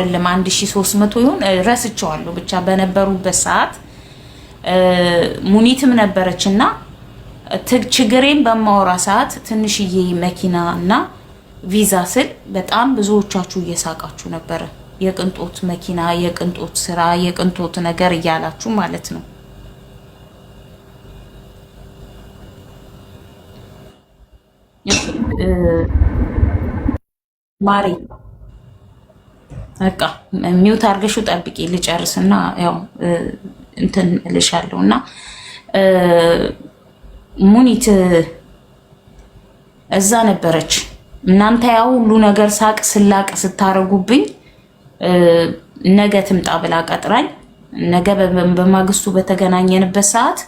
ለ1300 ይሁን ረስቸዋለሁ ብቻ በነበሩበት ሰዓት ሙኒትም ነበረችና ችግሬን በማወራ ሰዓት ትንሽዬ መኪናና ቪዛ ስል በጣም ብዙዎቻችሁ እየሳቃችሁ ነበር። የቅንጦት መኪና፣ የቅንጦት ስራ፣ የቅንጦት ነገር እያላችሁ ማለት ነው። ማሪ በቃ ሚውት አድርገሽው ጠብቂ ልጨርስና ያው እንትን እልሻለሁና ሙኒት እዛ ነበረች። እናንተ ያው ሁሉ ነገር ሳቅ ስላቅ ስታረጉብኝ ነገ ትምጣ ብላ ቀጥራኝ ነገ በማግስቱ በተገናኘንበት ሰዓት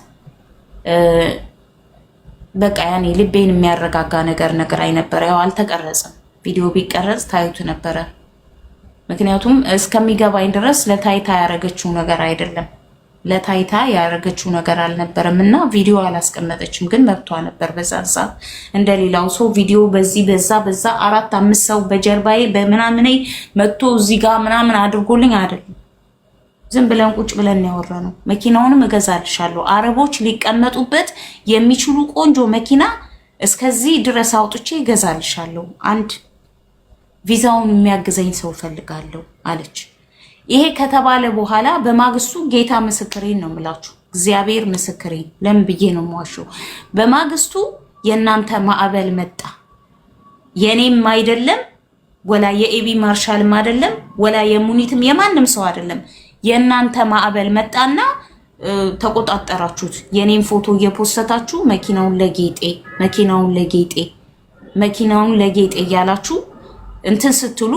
በቃ ያኔ ልቤን የሚያረጋጋ ነገር ነበር። ያው አልተቀረጸም። ቪዲዮ ቢቀረጽ ታዩት ነበረ። ምክንያቱም እስከሚገባኝ ድረስ ለታይታ ያረገችው ነገር አይደለም፣ ለታይታ ያረገችው ነገር አልነበረምና ቪዲዮ አላስቀመጠችም። ግን መብቷ ነበር በዛ ሰዓት እንደሌላው ሰው ቪዲዮ በዚህ በዛ 4-5 ሰው በጀርባዬ በመናምኔ መጥቶ እዚህ ጋር ምናምን አድርጎልኝ አይደለም። ዝም ብለን ቁጭ ብለን ያወራነው። መኪናውንም እገዛልሻለሁ፣ አረቦች ሊቀመጡበት የሚችሉ ቆንጆ መኪና እስከዚህ ድረስ አውጥቼ እገዛልሻለሁ፣ አንድ ቪዛውን የሚያግዘኝ ሰው ፈልጋለሁ አለች። ይሄ ከተባለ በኋላ በማግስቱ ጌታ ምስክሬን ነው የምላችሁ፣ እግዚአብሔር ምስክሬን ለምን ብዬ ነው የማዋሸው? በማግስቱ የእናንተ ማዕበል መጣ። የኔም አይደለም ወላ የኤቢ ማርሻልም አይደለም ወላ የሙኒትም የማንም ሰው አይደለም። የእናንተ ማዕበል መጣና ተቆጣጠራችሁት። የኔም ፎቶ እየፖስተታችሁ መኪናውን ለጌጤ እያላችሁ እንትን ስትሉ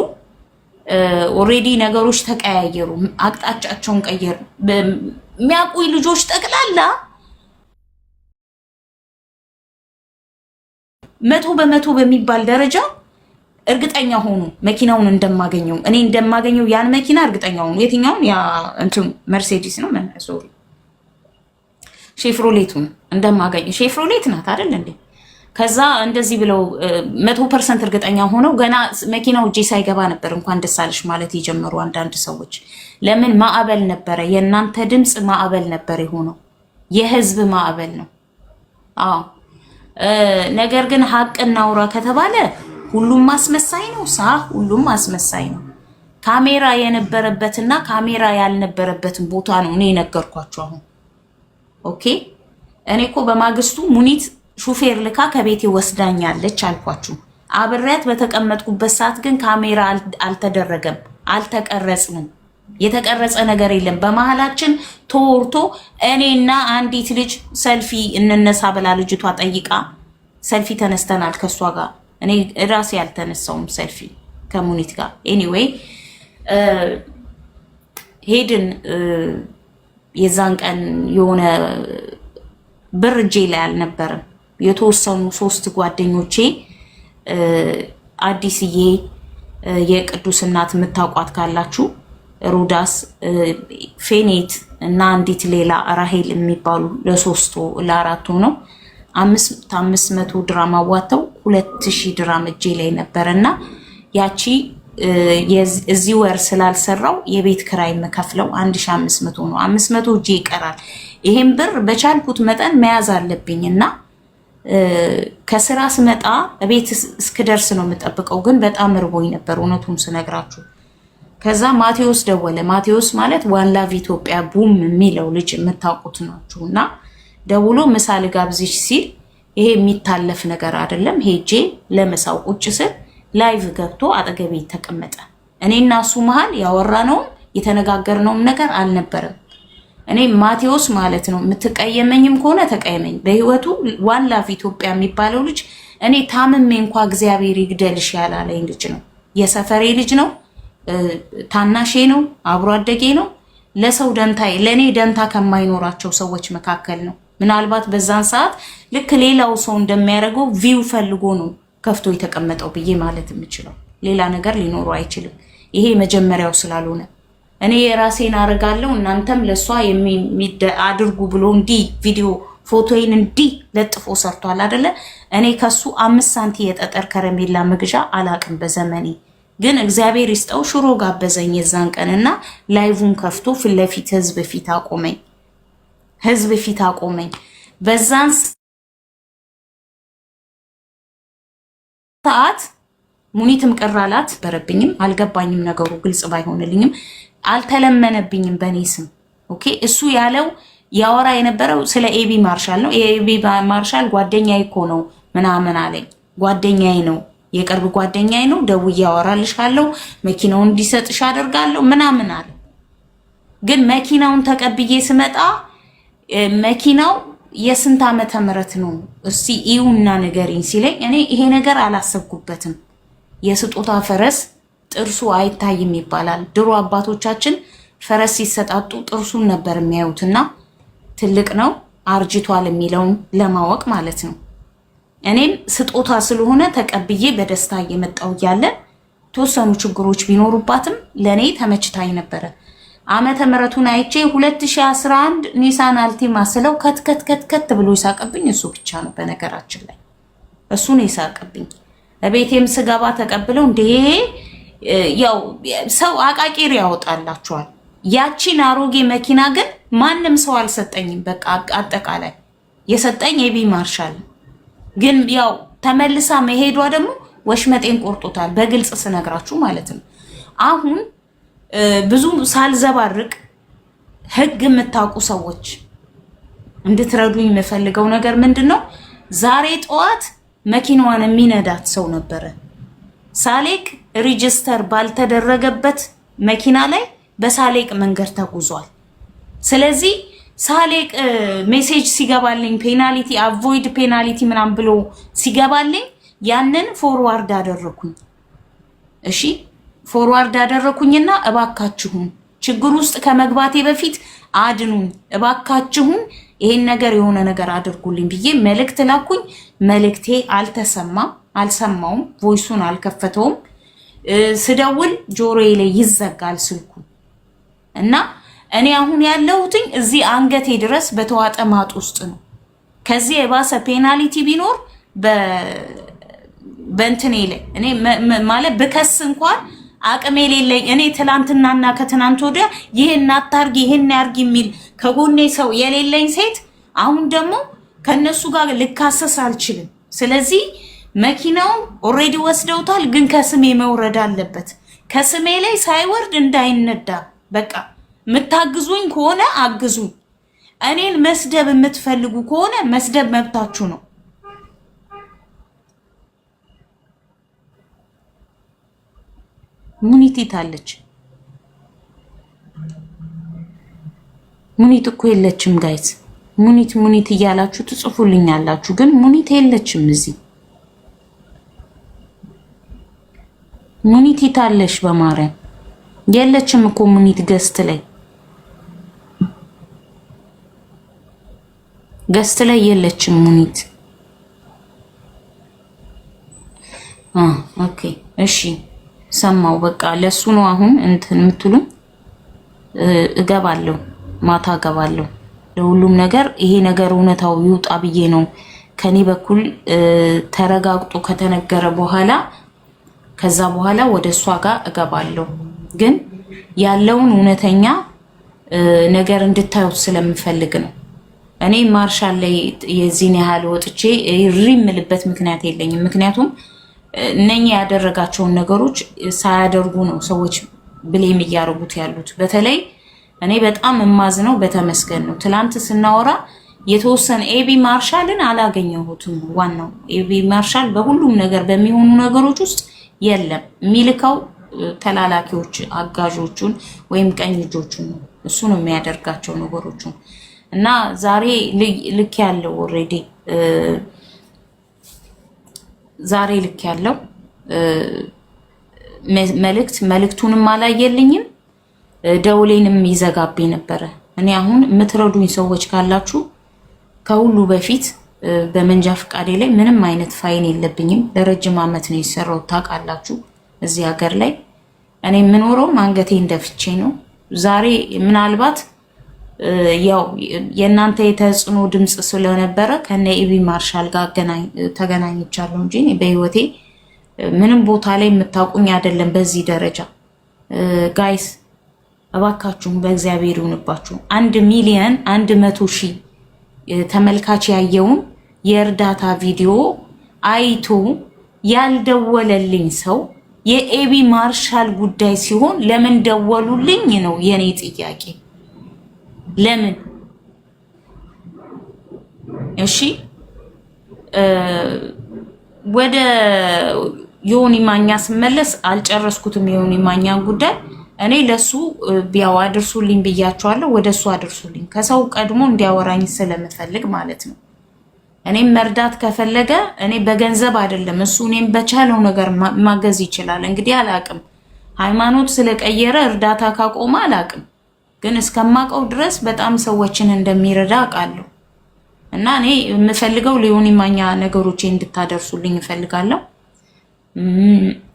ኦሬዲ ነገሮች ተቀያየሩ፣ አቅጣጫቸውን ቀየሩ። የሚያውቁኝ ልጆች ጠቅላላ 100% በሚባል ደረጃ እርግጠኛ ሆኑ መኪናውን እንደማገኘው፣ እኔ እንደማገኘው ያን መኪና እርግጠኛ ሆኑ። የትኛውን? ያ እንትን መርሴዲስ ነው ሶሪ ሼፍሮሌቱን እንደማገኘው። ሼፍሮሌት ናት አይደል እንዴ? ከዛ እንደዚህ ብለው 100% እርግጠኛ ሆነው ገና መኪናው እጄ ሳይገባ ነበር እንኳን ደስ አለሽ ማለት የጀመሩ አንዳንድ ሰዎች። ለምን? ማዕበል ነበረ። የእናንተ ድምፅ ማዕበል ነበር የሆነው፣ የህዝብ ማዕበል ነው። አዎ ነገር ግን ሀቅ እናውራ ከተባለ ሁሉም ማስመሳይ ነው። ሁሉም አስመሳይ ነው። ካሜራ የነበረበትና ካሜራ ያልነበረበትን ቦታ ነው እኔ ነገርኳችሁ አሁን። ኦኬ እኔ እኮ በማግስቱ ሙኒት ሹፌር ልካ ከቤቴ ወስዳኛለች አልኳችሁ። አብሬያት በተቀመጥኩበት ሰዓት ግን ካሜራ አልተደረገም፣ አልተቀረጽንም። የተቀረጸ ነገር የለም። በመሃላችን ተወርቶ እኔና አንዲት ልጅ ሰልፊ እንነሳ ብላ ልጅቷ ጠይቃ ሰልፊ ተነስተናል ከሷ ጋር። እኔ ራሴ ያልተነሳውም ሰልፊ ከሙኒት ጋር። ኤኒዌይ ሄድን። የዛን ቀን የሆነ ብር እጄ ላይ አልነበረም። የተወሰኑ 3 ጓደኞቼ አዲስዬ የቅዱስ እናት የምታውቋት ካላችሁ ሮዳስ፣ ፌኔት እና አንዲት ሌላ ራሄል የሚባሉ ለ4 ሆነው 500 ድራም አዋተው 2000 ድራም እጄ ላይ ነበርና ያቺ እዚህ ወር ስላልሰራው የቤት ክራይ መከፍለው 1500 ነው። 500 እጄ ይቀራል። ይሄን ብር በቻልኩት መጠን መያዝ አለብኝና ከስራ ስመጣ ቤት እስክደርስ ነው የምጠብቀው። ግን በጣም እርቦኝ ነበር እውነቱን ስነግራችሁ። ከዛ ማቴዎስ ደወለ። ማቴዎስ ማለት ዋን ላቭ ኢትዮጵያ ቡም የሚለው ልጅ የምታውቁት ናችሁና ደውሎ ምሳ ልጋብዝሽ ሲል ይሄ የሚታለፍ ነገር አይደለም። ሄጄ ለምሳው ቁጭ ስል ላይቭ ገብቶ አጠገቤ ተቀመጠ። እኔና እሱ መሃል ያወራነውም የተነጋገርነውም ነገር አልነበረም። እኔ ማቴዎስ ማለት ነው የምትቀየመኝም ከሆነ ተቀየመኝ። በህይወቱ ዋን ላቭ ኢትዮጵያ የሚባለው ልጅ እኔ ታምሜ እንኳ እግዚአብሔር ይግደልሽ ያላለኝ ልጅ ነው። የሰፈሬ ልጅ ነው፣ ታናሼ ነው፣ አብሮ አደጌ ነው። ለሰው ደንታ ለኔ ደንታ ከማይኖራቸው ሰዎች መካከል ነው። ምናልባት በዛን ሰዓት ልክ ሌላው ሰው እንደሚያደርገው ቪው ፈልጎ ነው ከፍቶ የተቀመጠው ብዬ ማለት የምችለው። ሌላ ነገር ሊኖሩ አይችልም። ይሄ መጀመሪያው ስላልሆነ እኔ የራሴን አረጋለሁ እናንተም ለሷ አድርጉ ብሎ እንዲ ቪዲዮ ፎቶዬን እንዲ ለጥፎ ሰርቷል አይደለ? እኔ ከሱ 5 ሳንቲ የጠጠር ከረሜላ መግዣ አላቅም በዘመኔ። ግን እግዚአብሔር ይስጠው ሽሮ ጋበዘኝ የዛን ቀንና ላይቭን ከፍቶ ፊት ለፊት ህዝብ ፊት አቆመኝ። በዛን ሰዓት ሙኒትም ቅራላት በረብኝም አልገባኝም፣ ነገሩ ግልጽ ባይሆንልኝም አልተለመነብኝም በኔ ስም። ኦኬ እሱ ያለው ያወራ የነበረው ስለ ኤቢ ማርሻል ነው። ኤቢ ማርሻል ጓደኛዬ እኮ ነው ምናምን አለኝ። ጓደኛዬ ነው፣ የቅርብ ጓደኛዬ ነው፣ ደውዬ አወራልሻለሁ፣ መኪናውን እንዲሰጥሽ አደርጋለሁ ምናምን አለ። ግን መኪናውን ተቀብዬ ስመጣ መኪናው የስንት ዓመተ ምህረት ነው እስቲ ይውና ንገሪኝ ሲለኝ እኔ ይሄ ነገር አላሰብኩበትም። የስጦታ ፈረስ ጥርሱ አይታይም ይባላል። ድሮ አባቶቻችን ፈረስ ሲሰጣጡ ጥርሱን ነበር የሚያዩትና ትልቅ ነው አርጅቷል የሚለውን ለማወቅ ማለት ነው። እኔም ስጦታ ስለሆነ ተቀብዬ በደስታ እየመጣው እያለ ተወሰኑ ችግሮች ቢኖሩባትም ለኔ ተመችታኝ ነበረ። ዓመተ ምህረቱን አይቼ 2011 ኒሳን አልቲማ ስለው ከት ብሎ ይሳቀብኝ እሱ ብቻ ነው። በነገራችን ላይ እሱ ነው ይሳቀብኝ። በቤቴም ስገባ ተቀብለው እንዴ ያው ሰው አቃቂር ያወጣላቸዋል። ያቺን አሮጌ መኪና ግን ማንም ሰው አልሰጠኝም። በቃ አጠቃላይ የሰጠኝ ኤቢ ማርሻል ግን ያው ተመልሳ መሄዷ ደግሞ ወሽመጤን ቆርጦታል። በግልጽ ስነግራችሁ ማለት ነው። አሁን ብዙ ሳልዘባርቅ ህግ የምታውቁ ሰዎች እንድትረዱኝ የምፈልገው ነገር ምንድነው? ዛሬ ጠዋት መኪናዋን የሚነዳት ሰው ነበረ። ሳሌቅ ሬጂስተር ባልተደረገበት መኪና ላይ በሳሌቅ መንገድ ተጉዟል። ስለዚህ ሳሌቅ ሜሴጅ ሲገባልኝ ፔናልቲ አቮይድ ፔናልቲ ምናምን ብሎ ሲገባልኝ ያንን ፎርዋርድ አደረኩኝ። እሺ ፎርዋርድ አደረኩኝና እባካችሁን ችግር ውስጥ ከመግባቴ በፊት አድኑኝ፣ እባካችሁን ይሄን ነገር የሆነ ነገር አድርጉልኝ ብዬ መልእክት ላኩኝ። መልእክቴ አልሰማውም፣ ቮይሱን አልከፈተውም። ስደውል ጆሮዬ ላይ ይዘጋል ስልኩ እና እኔ አሁን ያለሁትኝ እዚህ አንገቴ ድረስ በተዋጠ ማጥ ውስጥ ነው። ከዚህ የባሰ ፔናልቲ ቢኖር በእንትኔ ላይ እኔ ማለት ብከስ እንኳን አቅም የሌለኝ እኔ ትላንትናና ከትናንት ወዲያ ይሄን አታርጊ ይሄን ያርጊ የሚል ከጎኔ ሰው የሌለኝ ሴት አሁን ደግሞ ከነሱ ጋር ልካሰስ አልችልም። ስለዚህ መኪናው ኦሬዲ ወስደውታል፣ ግን ከስሜ መውረድ አለበት። ከስሜ ላይ ሳይወርድ እንዳይነዳ በቃ የምታግዙኝ ከሆነ አግዙኝ። እኔን መስደብ የምትፈልጉ ከሆነ መስደብ መብታችሁ ነው። ሙኒት ታለች። ሙኒት እኮ የለችም ጋይስ። ሙኒት እያላችሁ ትጽፉልኛላችሁ፣ ግን ሙኒት የለችም እዚህ። ሙኒት ታለሽ በማርያም የለችም እኮ ሙኒት ገስት ላይ የለችም ሙኒት። ኦኬ እሺ ሰማው። በቃ ለሱ ነው አሁን እንትን የምትሉኝ። እገባለሁ፣ ማታ እገባለሁ። ለሁሉም ነገር ይሄ ነገር እውነታው ይውጣ ብዬ ነው። ከኔ በኩል ተረጋግጦ ከተነገረ በኋላ ከዛ በኋላ ወደ እሷ ጋር እገባለሁ። ግን ያለውን እውነተኛ ነገር እንድታዩት ስለምፈልግ ነው። እኔ ማርሻል ላይ የዚህን ያህል ወጥቼ የምልበት ምክንያት የለኝም። ምክንያቱም እነኛ ያደረጋቸውን ነገሮች ሳያደርጉ ነው ሰዎች ብሌም እያደረጉት ያሉት። በተለይ እኔ በጣም የማዝነው በተመስገን ነው። ትላንት ስናወራ የተወሰነ ኤቢ ማርሻልን አላገኘሁትም። ዋናው ኤቢ ማርሻል በሁሉም ነገር በሚሆኑ ነገሮች ውስጥ የለም። የሚልከው ተላላኪዎች አጋዦቹን ወይም ቀኝ እጆቹን ነው። እሱ ነው የሚያደርጋቸው ነገሮቹን እና ዛሬ ልክ ያለው ኦሬዲ ዛሬ ልክ ያለው መልእክቱንም አላየልኝም፣ ደውሌንም ይዘጋብኝ ነበረ። እኔ አሁን የምትረዱኝ ሰዎች ካላችሁ ከሁሉ በፊት በመንጃ ፍቃዴ ላይ ምንም አይነት ፋይን የለብኝም። ለረጅም ዓመት ነው የሰራው ታውቃላችሁ። እዚህ ሀገር ላይ እኔ የምኖረው አንገቴ እንደፍቼ ነው። ዛሬ ምናልባት ያው የእናንተ የተጽዕኖ ድምጽ ስለነበረ ከነ ኤቢ ማርሻል ጋር ተገናኝቻለሁ እንጂ በህይወቴ ምንም ቦታ ላይ የምታውቁኝ አይደለም በዚህ ደረጃ ጋይስ እባካችሁን በእግዚአብሔር ይሁንባችሁ 1,100,000 ተመልካች ያየውን የእርዳታ ቪዲዮ አይቶ ያልደወለልኝ ሰው የኤቢ ማርሻል ጉዳይ ሲሆን ለምን ደወሉልኝ ነው የኔ ጥያቄ። ለምን? እሺ ወደ ዮኒ ማኛ ስመለስ አልጨረስኩትም። ዮኒ ማኛን ጉዳይ እኔ ለሱ ቢያው አድርሱልኝ ብያቸዋለሁ። ወደሱ አድርሱልኝ ከሰው ቀድሞ እንዲያወራኝ ስለምፈልግ ማለት ነው። እኔም መርዳት ከፈለገ እኔ በገንዘብ አይደለም እሱ እኔም በቻለው ነገር ማገዝ ይችላል። እንግዲህ አላቅም ሃይማኖት ስለቀየረ እርዳታ ካቆመ አላቅም፣ ግን እስከማቀው ድረስ በጣም ሰዎችን እንደሚረዳ አውቃለሁ። እና እኔ የምፈልገው ሊዮኒ ማኛ ነገሮችን እንድታደርሱልኝ እፈልጋለሁ።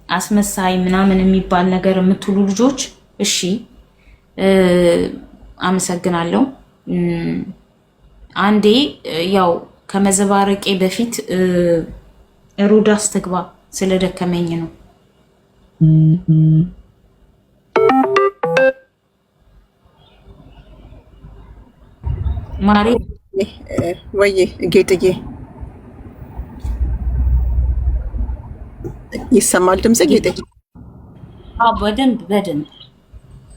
አስመሳይ ምናምን የሚባል ነገር የምትሉ ልጆች እሺ አመሰግናለሁ። አንዴ ያው ከመዘባረቄ በፊት ሩዳስ ትግባ ስለደከመኝ ነው። ማሪ ወይ ጌጥዬ ይሰማል ድምጽ ጌጥዬ? አዎ በደንብ።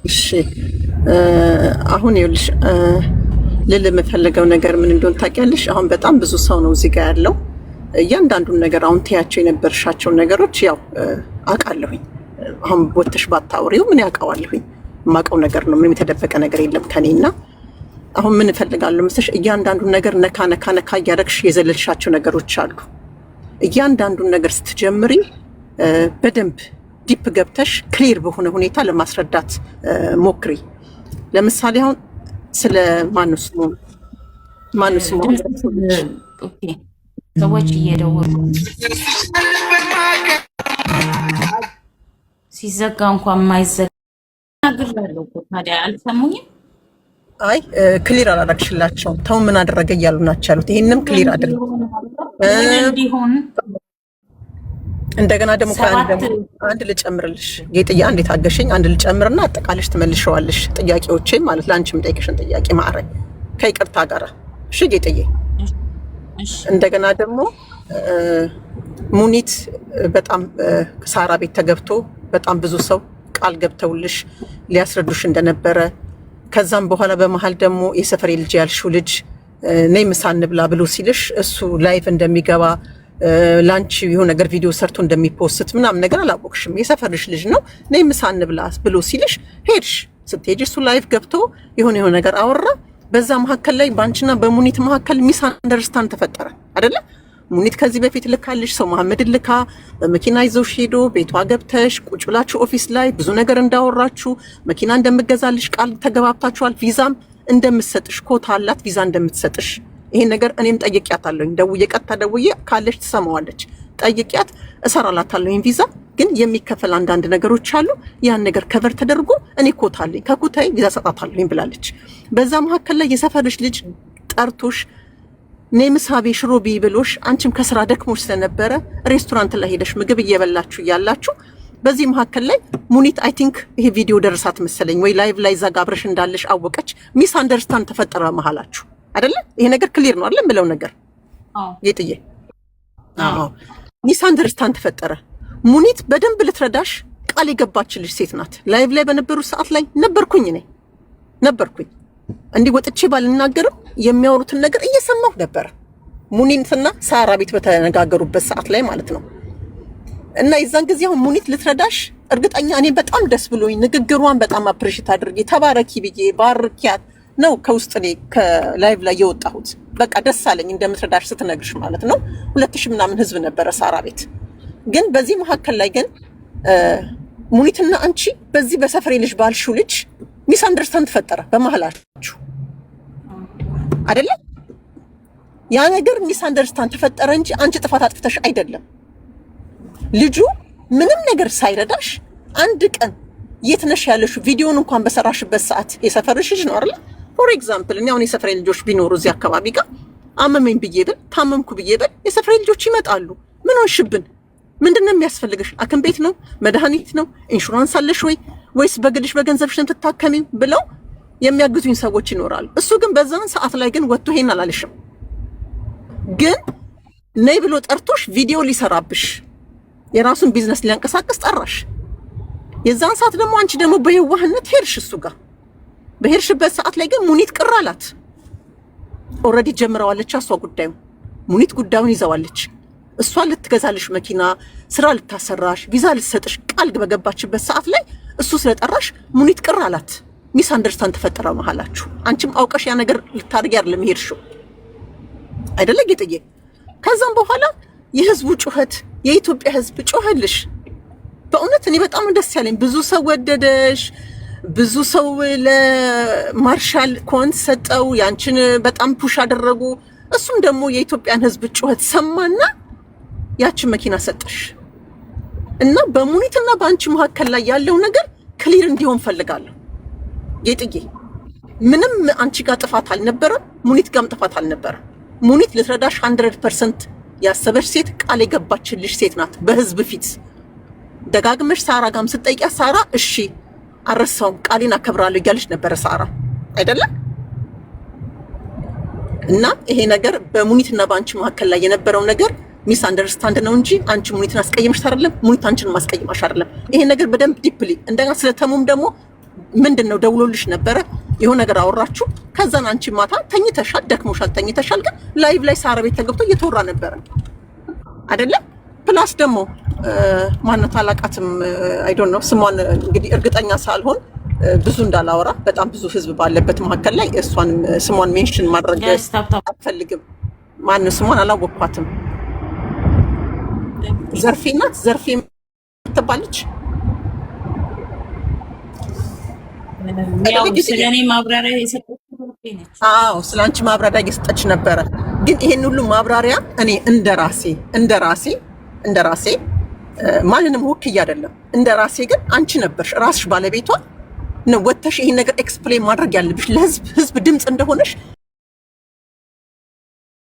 እሺ አሁን ይኸውልሽ ልል የምፈልገው ነገር ምን እንደሆነ ታውቂያለሽ? አሁን በጣም ብዙ ሰው ነው እዚህ ጋር ያለው። እያንዳንዱን ነገር አሁን ትያቸው የነበርሻቸውን ነገሮች ያው አውቃለሁኝ። አሁን ቦተሽ ባታውሪው ምን ያውቃዋለሁኝ? የማውቀው ነገር ነው። ምንም የተደበቀ ነገር የለም ከኔና አሁን ምን እፈልጋለሁ መሰለሽ፣ እያንዳንዱን ነገር ነካ እያደረግሽ የዘለልሻቸው ነገሮች አሉ። እያንዳንዱን ነገር ስትጀምሪ በደንብ ዲፕ ገብተሽ ክሊር በሆነ ሁኔታ ለማስረዳት ሞክሪ። ለምሳሌ አሁን ስለ ማንስ ሰዎች እየደወሉ ሲዘጋ እንኳን ማይዘጋ ነገር ያለው ታዲያ አልሰሙኝም። አይ ክሊር አላደረግሽላቸው። ተው ምን አደረገ እያሉ ናቸው ያሉት። ይሄንም ክሊር አድርግ እንዲሆን እንደገና ደግሞ አንድ ልጨምርልሽ ጌጥዬ፣ አንዴ ታገሽኝ። አንድ ልጨምርና አጠቃለሽ ትመልሸዋለሽ ጥያቄዎቼ ማለት ለአንቺም ጠይቅሽን ጥያቄ ማዕረግ ከይቅርታ ጋር እሺ ጌጥዬ። እንደገና ደግሞ ሙኒት በጣም ሳራ ቤት ተገብቶ በጣም ብዙ ሰው ቃል ገብተውልሽ ሊያስረዱሽ እንደነበረ ከዛም በኋላ በመሃል ደግሞ የሰፈሬ ልጅ ያልሽው ልጅ ነይ ምሳ እንብላ ብሎ ሲልሽ እሱ ላይቭ እንደሚገባ ላንቺ የሆነ ነገር ቪዲዮ ሰርቶ እንደሚፖስት ምናምን ነገር አላወቅሽም። የሰፈርሽ ልጅ ነው ነይ ምሳ እንብላ ብሎ ሲልሽ ሄድሽ። ስትሄጂ እሱ ላይቭ ገብቶ የሆነ ነገር አወራ። በዛ መካከል ላይ ባንቺና በሙኒት መካከል ሚስ አንደርስታንድ ተፈጠረ አይደለ? ሙኒት ከዚህ በፊት ልካልሽ ሰው መሐመድን ልካ በመኪና ይዘውሽ ሄዶ ቤቷ ገብተሽ ቁጭ ብላችሁ ኦፊስ ላይ ብዙ ነገር እንዳወራችሁ መኪና እንደምገዛልሽ ቃል ተገባብታችኋል። ቪዛም እንደምትሰጥሽ ኮታ አላት ቪዛ እንደምትሰጥሽ ይሄን ነገር እኔም ጠይቂያታለሁ። ደውዬ ቀጥታ ደውዬ ካለሽ ትሰማዋለች ጠይቂያት እሰራላታለሁ። ይሄን ቪዛ ግን የሚከፈል አንዳንድ ነገሮች አሉ። ያን ነገር ከቨር ተደርጎ እኔ ኮታ አለኝ ከኮታዬ ቪዛ ሰጣታለሁ ብላለች። በዛ መካከል ላይ የሰፈርሽ ልጅ ጠርቶሽ ኔምሳቤ ሽሮቢ ብሎሽ አንቺም ከስራ ደክሞሽ ስለነበረ ሬስቶራንት ላይ ሄደሽ ምግብ እየበላችሁ ያላችሁ በዚህ መካከል ላይ ሙኒት አይ ቲንክ ይሄ ቪዲዮ ደረሳት መሰለኝ ወይ ላይቭ ላይ ዘጋብረሽ እንዳለሽ አወቀች። ሚስ አንደርስታንድ ተፈጠረ መሃላችሁ አይደለ? ይሄ ነገር ክሊር ነው አይደል? ብለው ነገር ጌጥዬ ሚስ አንደርስታንድ ተፈጠረ። ሙኒት በደንብ ልትረዳሽ ቃል የገባችልሽ ሴት ናት። ላይቭ ላይ በነበሩ ሰዓት ላይ ነበርኩኝ እንዲህ ወጥቼ ባልናገርም የሚያወሩትን ነገር እየሰማሁ ነበር። ሙኒትና ሳራ ቤት በተነጋገሩበት ሰዓት ላይ ማለት ነው። እና የዛን ጊዜ አሁን ሙኒት ልትረዳሽ እርግጠኛ እኔ በጣም ደስ ብሎኝ ንግግሯን በጣም አፕሪሺየት አድርጌ ተባረኪ ብዬ ባርኪያት ነው ከውስጥ እኔ ከላይቭ ላይ የወጣሁት። በቃ ደስ አለኝ እንደምትረዳሽ ስትነግርሽ ማለት ነው። 2000 ምናምን ህዝብ ነበረ ሳራ ቤት። ግን በዚህ መካከል ላይ ግን ሙኒትና አንቺ በዚህ በሰፈሬ ልጅ ባልሽው ልጅ ሚስ አንደርስታንድ ተፈጠረ በመሃላችሁ አይደለ? ያ ነገር ሚስ አንደርስታንድ ተፈጠረ እንጂ አንቺ ጥፋት አጥፍተሽ አይደለም። ልጁ ምንም ነገር ሳይረዳሽ አንድ ቀን የት ነሽ ያለሽ ቪዲዮን እንኳን በሰራሽበት ሰዓት የሰፈርሽ ልጅ ነው አይደል? ፎር ኤግዛምፕል እኔ አሁን የሰፈሬ ልጆች ቢኖሩ እዚህ አካባቢ ጋር አመመኝ ብዬ ብል ታመምኩ ብዬ ብል የሰፈሬ ልጆች ይመጣሉ። ምን ሆንሽብን ምንድነው የሚያስፈልግሽ? ሐኪም ቤት ነው? መድኃኒት ነው? ኢንሹራንስ አለሽ ወይ? ወይስ በግልሽ በገንዘብሽ ነው የምትታከሚው? ብለው የሚያግዙኝ ሰዎች ይኖራሉ። እሱ ግን በዛን ሰዓት ላይ ግን ወጥቶ ይሄን አላለሽም። ግን ነይ ብሎ ጠርቶሽ ቪዲዮ ሊሰራብሽ የራሱን ቢዝነስ ሊያንቀሳቅስ ጠራሽ። የዛን ሰዓት ደግሞ አንቺ ደግሞ በየዋህነት ሄድሽ እሱ ጋር። በሄድሽበት ሰዓት ላይ ግን ሙኒት ቅር አላት። ኦልሬዲ ጀምረዋለች እሷ ጉዳዩ። ሙኒት ጉዳዩን ይዘዋለች። እሷ ልትገዛልሽ መኪና፣ ስራ ልታሰራሽ፣ ቪዛ ልትሰጥሽ ቃል በገባችበት ሰዓት ላይ እሱ ስለጠራሽ ሙኒት ቅር አላት። ሚስ አንደርስታንድ ተፈጠረ መሀላችሁ። አንቺም አውቀሽ ያ ነገር ልታርጊ አይደለም ሄድሽው አይደለ ጌጥዬ? ከዛም በኋላ የህዝቡ ጩኸት፣ የኢትዮጵያ ህዝብ ጮኸልሽ። በእውነት እኔ በጣም ደስ ያለኝ ብዙ ሰው ወደደሽ። ብዙ ሰው ለማርሻል ኮንት ሰጠው። ያንቺን በጣም ፑሽ አደረጉ። እሱም ደግሞ የኢትዮጵያን ህዝብ ጩኸት ሰማና ያችን መኪና ሰጠሽ። እና በሙኒትና በአንቺ መካከል ላይ ያለው ነገር ክሊር እንዲሆን ፈልጋለሁ ጌጥዬ። ምንም አንቺ ጋር ጥፋት አልነበረም፣ ሙኒት ጋርም ጥፋት አልነበረም። ሙኒት ልትረዳሽ 100% ያሰበሽ ሴት፣ ቃል የገባችልሽ ሴት ናት። በህዝብ ፊት ደጋግመሽ ሳራ ጋርም ስትጠይቂያት ሳራ እሺ አረሳውም ቃሌን አከብራለሁ እያለች ነበረ ሳራ አይደለም? እና ይሄ ነገር በሙኒትና በአንቺ መካከል ላይ የነበረው ነገር ሚስ አንደርስታንድ ነው እንጂ አንቺ ሙኒትን አስቀየምሽ አይደለም፣ ሙኒት አንቺን ማስቀየምሽ አይደለም። ይሄ ነገር በደንብ ዲፕሊ እንደገና ስለተሙም ደግሞ ምንድነው ደውሎልሽ ነበረ፣ የሆነ ነገር አወራችሁ። ከዛን አንቺ ማታ ተኝተሻል፣ ደክሞሻል፣ ተኝተሻል። ግን ላይቭ ላይ ሳራ ቤት ተገብቶ እየተወራ ነበረ አይደለም? ፕላስ ደግሞ ማንነት አላቃትም አይ ዶንት ኖ ስሟን እንግዲህ እርግጠኛ ሳልሆን ብዙ እንዳላወራ በጣም ብዙ ህዝብ ባለበት መካከል ላይ እሷንም ስሟን ሜንሽን ማድረግ አልፈልግም። ማን ስሟን አላወቅኳትም። ዘርፌ ናት፣ ዘርፌ ትባለች። ያው ስለኔ ማብራሪያ የሰጠች ዘርፌ ነች። አዎ ስላንቺ ማብራሪያ እየሰጠች ነበረ። ግን ይሄን ሁሉ ማብራሪያ እኔ እንደራሴ ማንንም ወክዬ አይደለም። እንደራሴ ግን አንቺ ነበርሽ ራስሽ ባለቤቷ ነው ወጥተሽ ይሄን ነገር ኤክስፕሌን ማድረግ ያለብሽ ለህዝብ። ህዝብ ድምጽ እንደሆነሽ